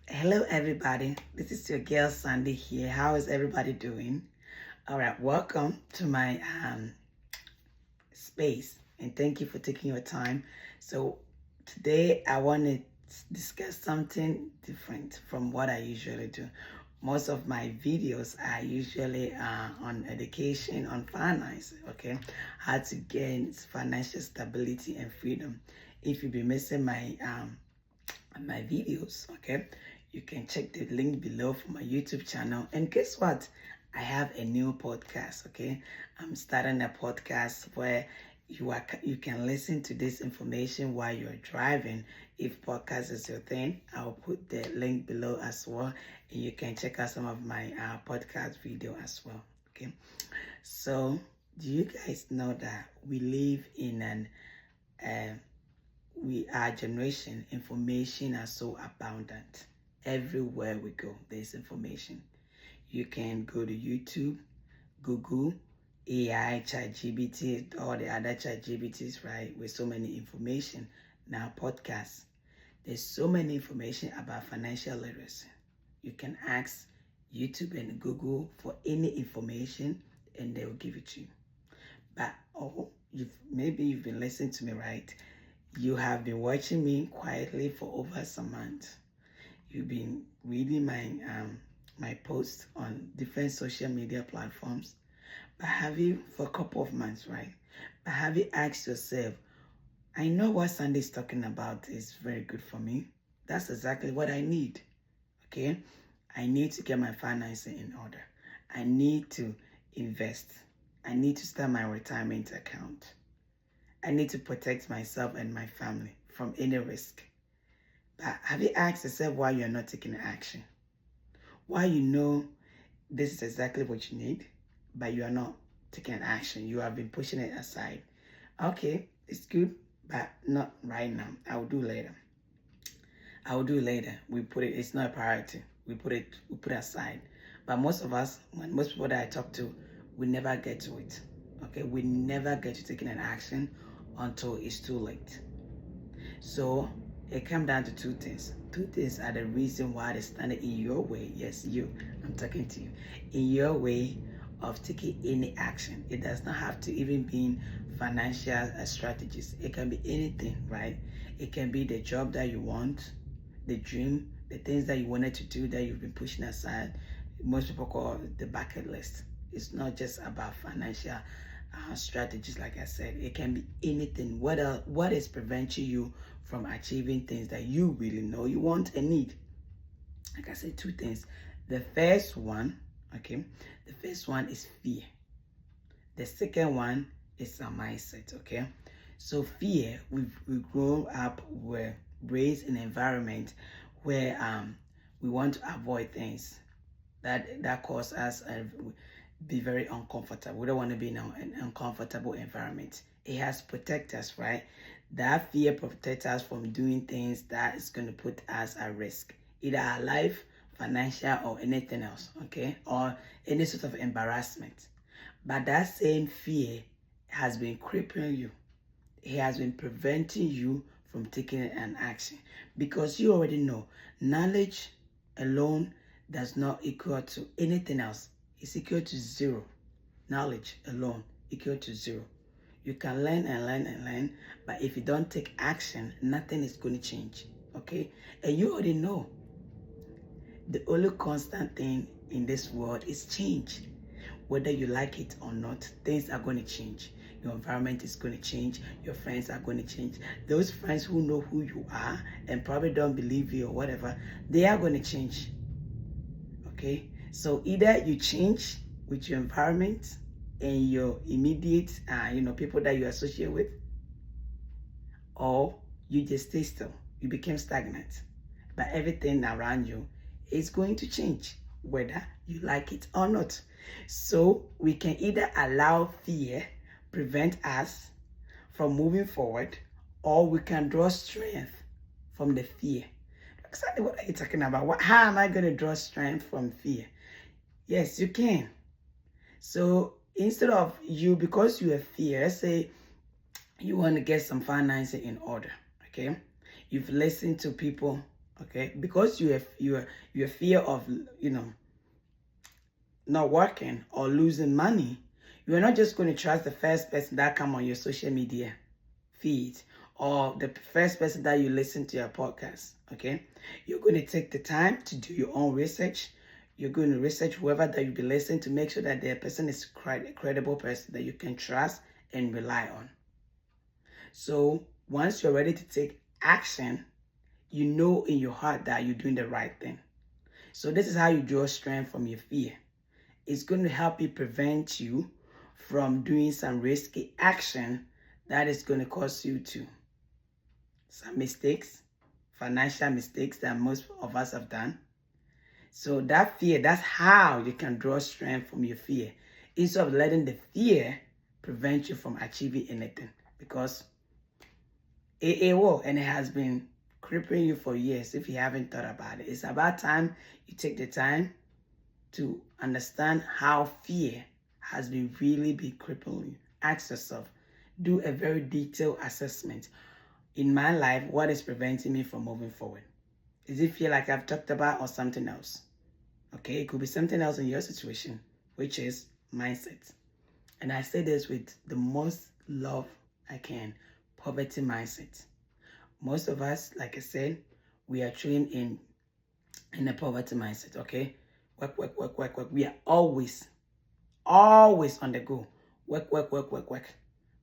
Hello, everybody. This is your girl Sandy here. How is everybody doing? All right, welcome to my space, and thank you for taking your time. So, today I want to discuss something different from what I usually do. Most of my videos are usually on education, on finance, okay? How to gain financial stability and freedom. If you've been missing my videos, okay, you can check the link below for my YouTube channel. And guess what? I have a new podcast, okay? I'm starting a podcast where you can listen to this information while you're driving. If podcast is your thing, I'll put the link below as well, and you can check out some of my podcast video as well. Okay, so do you guys know that we live in an uh, our generation, information are so abundant. Everywhere we go, there's information. You can go to YouTube, Google, AI, ChatGPT, all the other ChatGPTs, right? With so many information. Now, podcasts. There's so many information about financial literacy. You can ask YouTube and Google for any information, and they will give it to you. But maybe you've been listening to me, right? You have been watching me quietly for over some months. You've been reading my posts on different social media platforms. But have you, for a couple of months, right? But have you asked yourself, I know what Sunday's talking about is very good for me. That's exactly what I need. Okay? I need to get my financing in order. I need to invest. I need to start my retirement account. I need to protect myself and my family from any risk. But have you asked yourself why you're not taking action? Why you know this is exactly what you need, but you are not taking action? You have been pushing it aside. Okay, it's good, but not right now. I will do later. I will do later. It's not a priority. We put it aside. But most of us, when most people that I talk to, we never get to it. Okay, we never get to taking an action until it's too late. So it comes down to two things. Two things are the reason why they stand in your way. Yes, you. I'm talking to you. In your way of taking any action. It does not have to even be financial strategies. It can be anything, right? It can be the job that you want, the dream, the things that you wanted to do that you've been pushing aside. Most people call it the bucket list. It's not just about financial strategies, like I said. It can be anything. What is preventing you from achieving things that you really know you want and need? Like I said, two things. The first one, okay, the first one is fear. The second one is a mindset, okay? So fear, we grow up, we're raised in an environment where we want to avoid things that cause us be very uncomfortable. We don't want to be in an uncomfortable environment. It has to protect us, right? That fear protects us from doing things that is going to put us at risk, either our life, financial, or anything else, okay? Or any sort of embarrassment. But that same fear has been crippling you. It has been preventing you from taking an action because you already know knowledge alone does not equal to anything else. It's equal to zero. Knowledge alone equal to zero. You can learn and learn and learn, but if you don't take action, nothing is going to change. Okay? And you already know the only constant thing in this world is change. Whether you like it or not, things are going to change. Your environment is going to change. Your friends are going to change. Those friends who know who you are and probably don't believe you or whatever, they are going to change. Okay? So either you change with your environment and your immediate, people that you associate with, or you just stay still. You became stagnant. But everything around you is going to change, whether you like it or not. So we can either allow fear prevent us from moving forward, or we can draw strength from the fear. Exactly what are you talking about? How am I going to draw strength from fear? Yes, you can. So instead of you, because you have fear, let's say you want to get some financing in order, okay? You've listened to people Okay, because you fear of not working or losing money, you're not just going to trust the first person that come on your social media feed or the first person that you listen to your podcast. Okay, you're going to take the time to do your own research. You're going to research whoever that you be listening to, make sure that the person is a credible person that you can trust and rely on. So once you're ready to take action, you know in your heart that you're doing the right thing. So this is how you draw strength from your fear. It's going to help you prevent you from doing some risky action that is going to cause you to some mistakes, financial mistakes that most of us have done. So that fear, that's how you can draw strength from your fear, instead of letting the fear prevent you from achieving anything, because it will, and it has been crippling you for years if you haven't thought about it. It's about time you take the time to understand how fear has been crippling you. Ask yourself, do a very detailed assessment. In my life, what is preventing me from moving forward? Is it fear like I've talked about, or something else? Okay, it could be something else in your situation, which is mindset. And I say this with the most love I can, poverty mindset. Most of us, like I said, we are trained in a poverty mindset, okay? Work, work, work, work, work. We are always on the go. Work, work, work, work, work.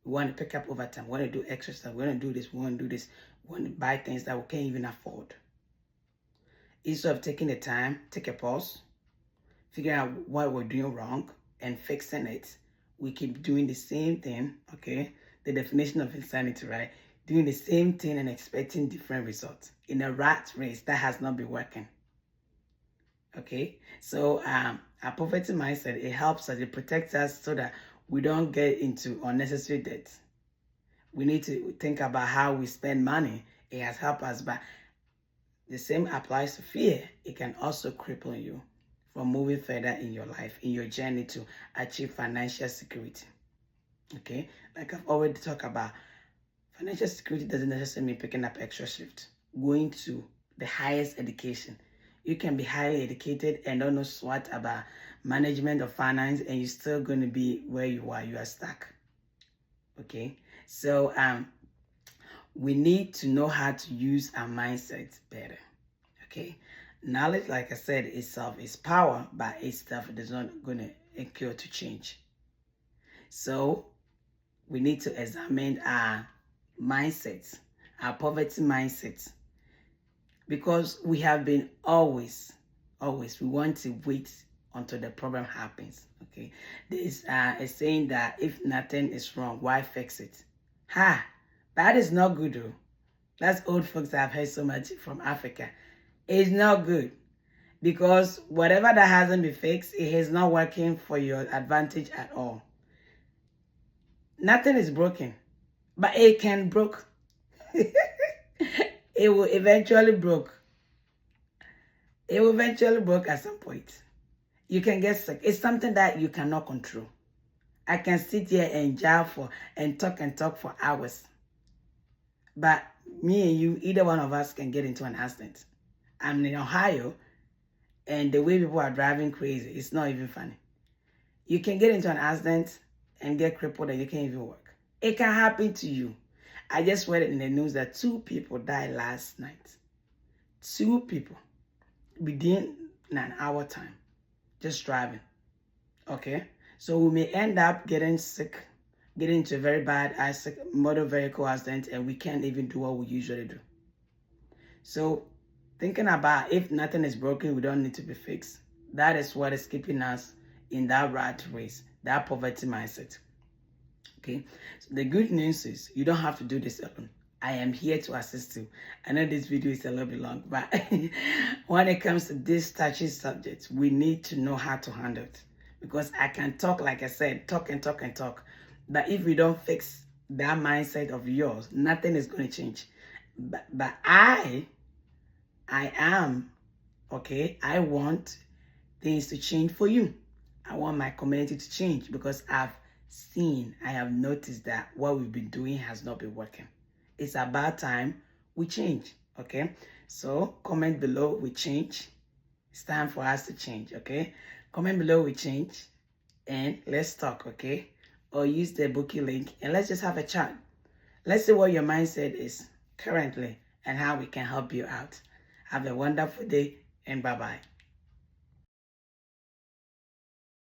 We want to pick up overtime. We want to do extra stuff. We want to do this. We want to do this. We want to buy things that we can't even afford. Instead of taking the time, take a pause, figure out what we're doing wrong and fixing it, we keep doing the same thing, okay? The definition of insanity, right? Doing the same thing and expecting different results in a rat race that has not been working. Okay, so our poverty mindset, it helps us, it protects us so that we don't get into unnecessary debt. We need to think about how we spend money. It has helped us, but the same applies to fear. It can also cripple you from moving further in your life, in your journey to achieve financial security. Okay, like I've already talked about, financial security doesn't necessarily mean picking up extra shift, going to the highest education. You can be highly educated and don't know what about management of finance, and you're still going to be where you are. You are stuck. Okay, so we need to know how to use our mindset better. Okay, knowledge, like I said, itself is power, but itself is not going to occur to change. So we need to examine our mindsets, our poverty mindsets, because we have been always, we want to wait until the problem happens. Okay, there's a saying that if nothing is wrong, why fix it? That is not good though. That's old folks I've heard so much from Africa. It's not good, because whatever that hasn't been fixed, it is not working for your advantage at all. Nothing is broken, but it can broke. It will eventually broke. It will eventually broke at some point. You can get sick. It's something that you cannot control. I can sit here and jab and talk for hours. But me and you, either one of us can get into an accident. I'm in Ohio, and the way people are driving crazy, it's not even funny. You can get into an accident and get crippled and you can't even work. It can happen to you. I just read it in the news that 2 people died last night. 2 people within an hour time, just driving. Okay, so we may end up getting sick, getting into a very bad motor vehicle accident, and we can't even do what we usually do. So thinking about if nothing is broken, we don't need to be fixed. That is what is keeping us in that rat race, that poverty mindset. Okay, so the good news is you don't have to do this alone. I am here to assist you. I know this video is a little bit long, but when it comes to this touchy subject, we need to know how to handle it. Because I can talk, like I said, talk and talk and talk. But if we don't fix that mindset of yours, nothing is going to change. But I am, okay, I want things to change for you. I want my community to change, because I have noticed that what we've been doing has not been working. It's about time we change, okay? So comment below, we change. It's time for us to change, okay? Comment below, we change, and let's talk, okay? Or use the bookie link and let's just have a chat. Let's see what your mindset is currently and how we can help you out. Have a wonderful day and bye-bye.